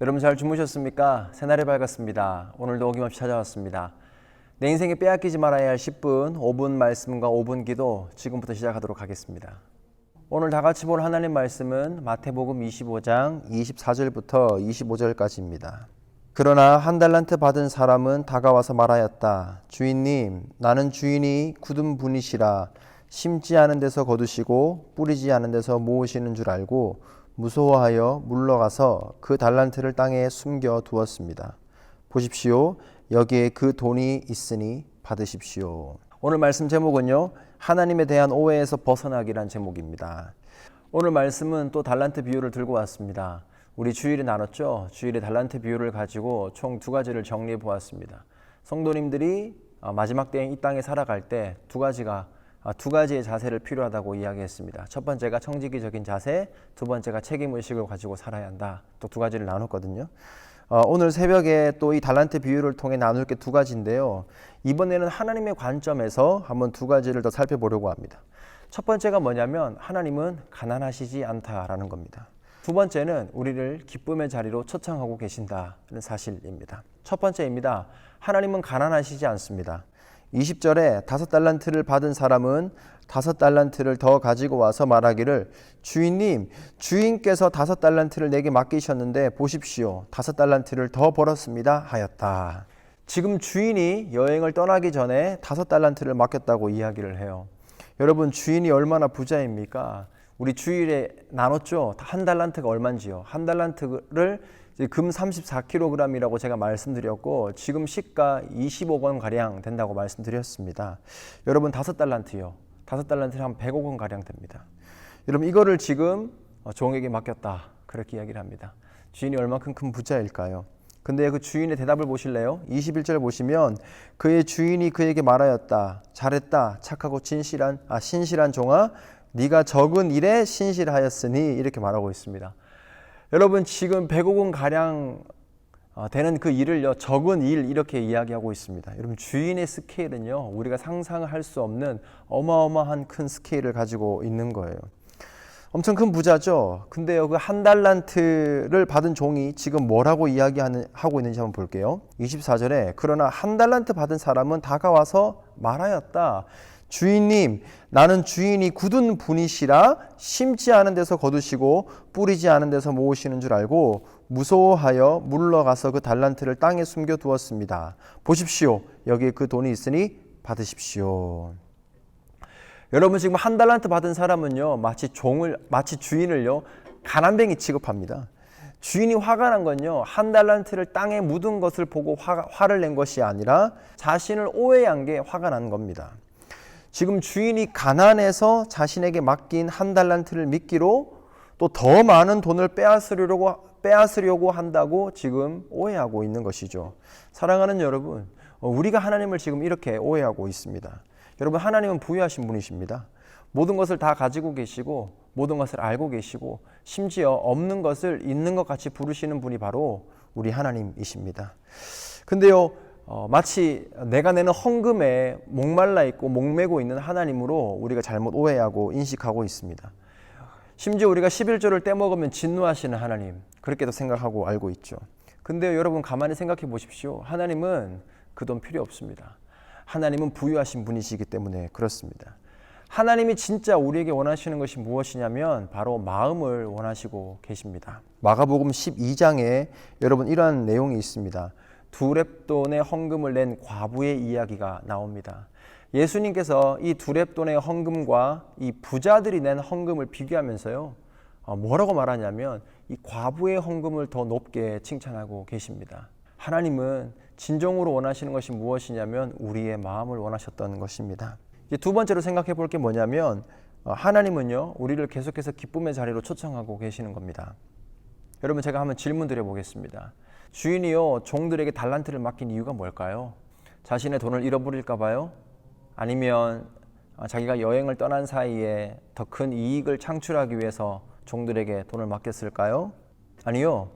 여러분 잘 주무셨습니까? 새날이 밝았습니다. 오늘도 어김없이 찾아왔습니다. 내 인생에 빼앗기지 말아야 할 10분, 5분 말씀과 5분 기도 지금부터 시작하도록 하겠습니다. 오늘 다 같이 볼 하나님 말씀은 마태복음 25장 24절부터 25절까지입니다. 그러나 한 달란트 받은 사람은 다가와서 말하였다. 주인님, 나는 주인이 굳은 분이시라. 심지 않은 데서 거두시고 뿌리지 않은 데서 모으시는 줄 알고 무서워하여 물러가서 그 달란트를 땅에 숨겨 두었습니다. 보십시오. 여기에 그 돈이 있으니 받으십시오. 오늘 말씀 제목은요, 하나님에 대한 오해에서 벗어나기란 제목입니다. 오늘 말씀은 또 달란트 비유를 들고 왔습니다. 우리 주일에 나눴죠. 주일에 달란트 비유를 가지고 총 두 가지를 정리해 보았습니다. 성도님들이 마지막 때에 이 땅에 살아갈 때 두 가지의 자세를 필요하다고 이야기했습니다. 첫 번째가 청지기적인 자세, 두 번째가 책임의식을 가지고 살아야 한다. 또 두 가지를 나눴거든요. 오늘 새벽에 또 이 달란트 비유를 통해 나눌 게 두 가지인데요. 이번에는 하나님의 관점에서 한번 두 가지를 더 살펴보려고 합니다. 첫 번째가 뭐냐면 하나님은 가난하시지 않다라는 겁니다. 두 번째는 우리를 기쁨의 자리로 초청하고 계신다는 사실입니다. 첫 번째입니다. 하나님은 가난하시지 않습니다. 20절에 5달란트를 받은 사람은 5달란트를 더 가지고 와서 말하기를 주인님, 주인께서 5달란트를 내게 맡기셨는데 보십시오. 5달란트를 더 벌었습니다 하였다. 지금 주인이 여행을 떠나기 전에 5달란트를 맡겼다고 이야기를 해요. 여러분, 주인이 얼마나 부자입니까? 우리 주일에 나눴죠. 한 달란트가 얼마인지요. 한 달란트를 금 34kg이라고 제가 말씀드렸고 지금 시가 20억 원 가량 된다고 말씀드렸습니다. 여러분 5달란트요. 5달란트는 한 100억 원 가량 됩니다. 여러분 이거를 지금 종에게 맡겼다. 그렇게 이야기를 합니다. 주인이 얼마큼 큰 부자일까요? 근데 그 주인의 대답을 보실래요? 21절 보시면 그의 주인이 그에게 말하였다. 잘했다. 착하고 신실한 종아, 네가 적은 일에 신실하였으니 이렇게 말하고 있습니다. 여러분 지금 100억 원 가량 되는 그 일을요, 적은 일 이렇게 이야기하고 있습니다. 여러분 주인의 스케일은요, 우리가 상상할 수 없는 어마어마한 큰 스케일을 가지고 있는 거예요. 엄청 큰 부자죠. 근데요, 그 한 달란트를 받은 종이 지금 뭐라고 하고 있는지 한번 볼게요. 24절에 그러나 한 달란트 받은 사람은 다가와서 말하였다. 주인님, 나는 주인이 굳은 분이시라 심지 않은 데서 거두시고 뿌리지 않은 데서 모으시는 줄 알고 무서워하여 물러가서 그 달란트를 땅에 숨겨 두었습니다. 보십시오. 여기에 그 돈이 있으니 받으십시오. 여러분 지금 한 달란트 받은 사람은요, 마치 주인을요, 가난뱅이 취급합니다. 주인이 화가 난 건요, 한 달란트를 땅에 묻은 것을 보고 화를 낸 것이 아니라 자신을 오해한 게 화가 난 겁니다. 지금 주인이 가난해서 자신에게 맡긴 한 달란트를 미끼로 또 더 많은 돈을 빼앗으려고 한다고 지금 오해하고 있는 것이죠. 사랑하는 여러분, 우리가 하나님을 지금 이렇게 오해하고 있습니다. 여러분 하나님은 부유하신 분이십니다. 모든 것을 다 가지고 계시고 모든 것을 알고 계시고 심지어 없는 것을 있는 것 같이 부르시는 분이 바로 우리 하나님이십니다. 근데요, 마치 내가 내는 헌금에 목말라 있고 목매고 있는 하나님으로 우리가 잘못 오해하고 인식하고 있습니다. 심지어 우리가 11조를 떼먹으면 진노하시는 하나님, 그렇게도 생각하고 알고 있죠. 근데요, 여러분 가만히 생각해 보십시오. 하나님은 그 돈 필요 없습니다. 하나님은 부유하신 분이시기 때문에 그렇습니다. 하나님이 진짜 우리에게 원하시는 것이 무엇이냐면 바로 마음을 원하시고 계십니다. 마가복음 12장에 여러분 이러한 내용이 있습니다. 두 렙돈의 헌금을 낸 과부의 이야기가 나옵니다. 예수님께서 이 두 렙돈의 헌금과 이 부자들이 낸 헌금을 비교하면서요, 뭐라고 말하냐면 이 과부의 헌금을 더 높게 칭찬하고 계십니다. 하나님은 진정으로 원하시는 것이 무엇이냐면 우리의 마음을 원하셨던 것입니다. 이제 두 번째로 생각해 볼 게 뭐냐면 하나님은요, 우리를 계속해서 기쁨의 자리로 초청하고 계시는 겁니다. 여러분 제가 한번 질문 드려보겠습니다. 주인이요, 종들에게 달란트를 맡긴 이유가 뭘까요? 자신의 돈을 잃어버릴까 봐요? 아니면 자기가 여행을 떠난 사이에 더 큰 이익을 창출하기 위해서 종들에게 돈을 맡겼을까요? 아니요.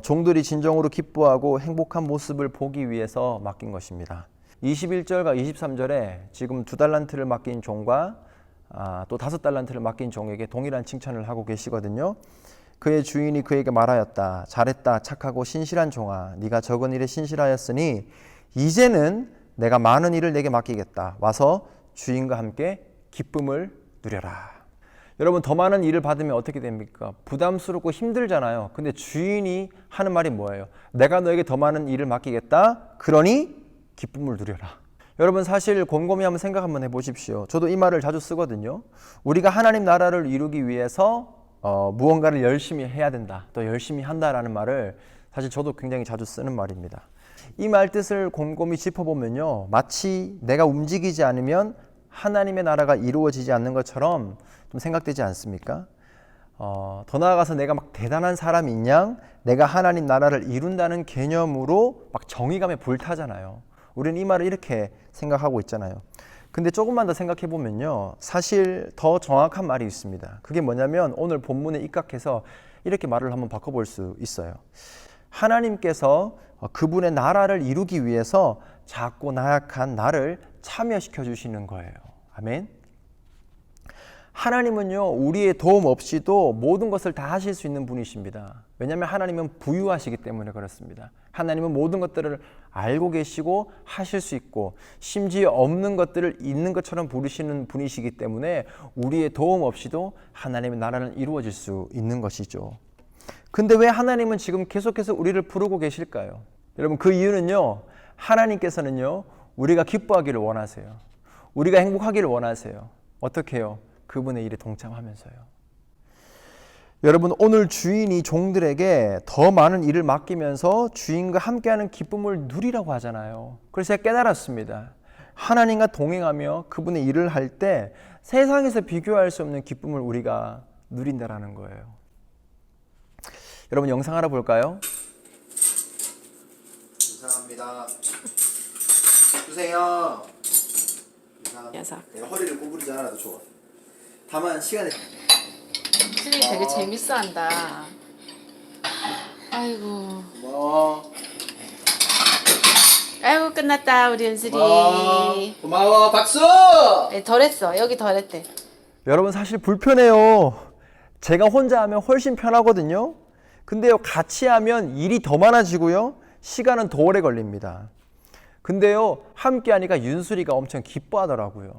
종들이 진정으로 기뻐하고 행복한 모습을 보기 위해서 맡긴 것입니다. 21절과 23절에 지금 2달란트를 맡긴 종과 또 5달란트를 맡긴 종에게 동일한 칭찬을 하고 계시거든요. 그의 주인이 그에게 말하였다. 잘했다. 착하고 신실한 종아. 네가 적은 일에 신실하였으니 이제는 내가 많은 일을 내게 맡기겠다. 와서 주인과 함께 기쁨을 누려라. 여러분, 더 많은 일을 받으면 어떻게 됩니까? 부담스럽고 힘들잖아요. 근데 주인이 하는 말이 뭐예요? 내가 너에게 더 많은 일을 맡기겠다. 그러니 기쁨을 누려라. 여러분, 사실 곰곰이 한번 생각 한번 해보십시오. 저도 이 말을 자주 쓰거든요. 우리가 하나님 나라를 이루기 위해서 무언가를 열심히 해야 된다. 또 열심히 한다라는 말을 사실 저도 굉장히 자주 쓰는 말입니다. 이 말 뜻을 곰곰이 짚어보면요. 마치 내가 움직이지 않으면 하나님의 나라가 이루어지지 않는 것처럼 좀 생각되지 않습니까? 더 나아가서 내가 막 대단한 사람인 양 내가 하나님 나라를 이룬다는 개념으로 막 정의감에 불타잖아요. 우리는 이 말을 이렇게 생각하고 있잖아요. 근데 조금만 더 생각해 보면요, 사실 더 정확한 말이 있습니다. 그게 뭐냐면 오늘 본문에 입각해서 이렇게 말을 한번 바꿔볼 수 있어요. 하나님께서 그분의 나라를 이루기 위해서 작고 나약한 나를 참여시켜 주시는 거예요. 아멘. 하나님은요, 우리의 도움 없이도 모든 것을 다 하실 수 있는 분이십니다. 왜냐하면 하나님은 부유하시기 때문에 그렇습니다. 하나님은 모든 것들을 알고 계시고 하실 수 있고 심지어 없는 것들을 있는 것처럼 부르시는 분이시기 때문에 우리의 도움 없이도 하나님의 나라는 이루어질 수 있는 것이죠. 근데 왜 하나님은 지금 계속해서 우리를 부르고 계실까요? 여러분, 그 이유는요, 하나님께서는요, 우리가 기뻐하기를 원하세요. 우리가 행복하기를 원하세요. 어떻게 해요? 그분의 일에 동참하면서요. 여러분, 오늘 주인이 종들에게 더 많은 일을 맡기면서 주인과 함께하는 기쁨을 누리라고 하잖아요. 그래서 제가 깨달았습니다. 하나님과 동행하며 그분의 일을 할 때 세상에서 비교할 수 없는 기쁨을 우리가 누린다라는 거예요. 여러분, 영상 하나 볼까요? 감사합니다. 주세요. 녀석. 내가 허리를 구부리지 않아도 좋아. 다만 시간에 수진이 되게 재밌어한다. 아이고. 고마워. 아이고 끝났다 우리 연슬이. 고마워. 박수. 네, 덜했어. 여기 덜했대. 여러분, 사실 불편해요. 제가 혼자 하면 훨씬 편하거든요. 근데요, 같이 하면 일이 더 많아지고요, 시간은 더 오래 걸립니다. 근데요, 함께 하니까 윤수리가 엄청 기뻐하더라고요.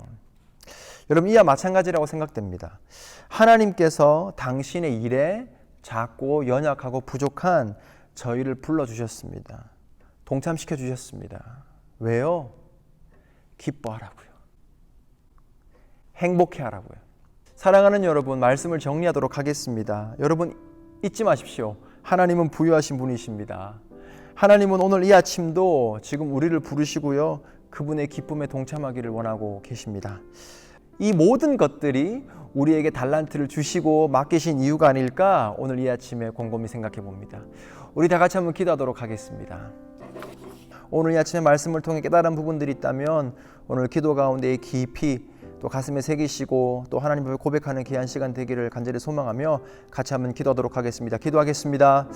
여러분, 이와 마찬가지라고 생각됩니다. 하나님께서 당신의 일에 작고 연약하고 부족한 저희를 불러주셨습니다. 동참시켜 주셨습니다. 왜요? 기뻐하라고요. 행복해 하라고요. 사랑하는 여러분, 말씀을 정리하도록 하겠습니다. 여러분, 잊지 마십시오. 하나님은 부유하신 분이십니다. 하나님은 오늘 이 아침도 지금 우리를 부르시고요, 그분의 기쁨에 동참하기를 원하고 계십니다. 이 모든 것들이 우리에게 달란트를 주시고 맡기신 이유가 아닐까 오늘 이 아침에 곰곰이 생각해 봅니다. 우리 다 같이 한번 기도하도록 하겠습니다. 오늘 이 아침에 말씀을 통해 깨달은 부분들이 있다면 오늘 기도 가운데 깊이 또 가슴에 새기시고 또 하나님 앞에 고백하는 귀한 시간 되기를 간절히 소망하며 같이 한번 기도하도록 하겠습니다. 기도하겠습니다.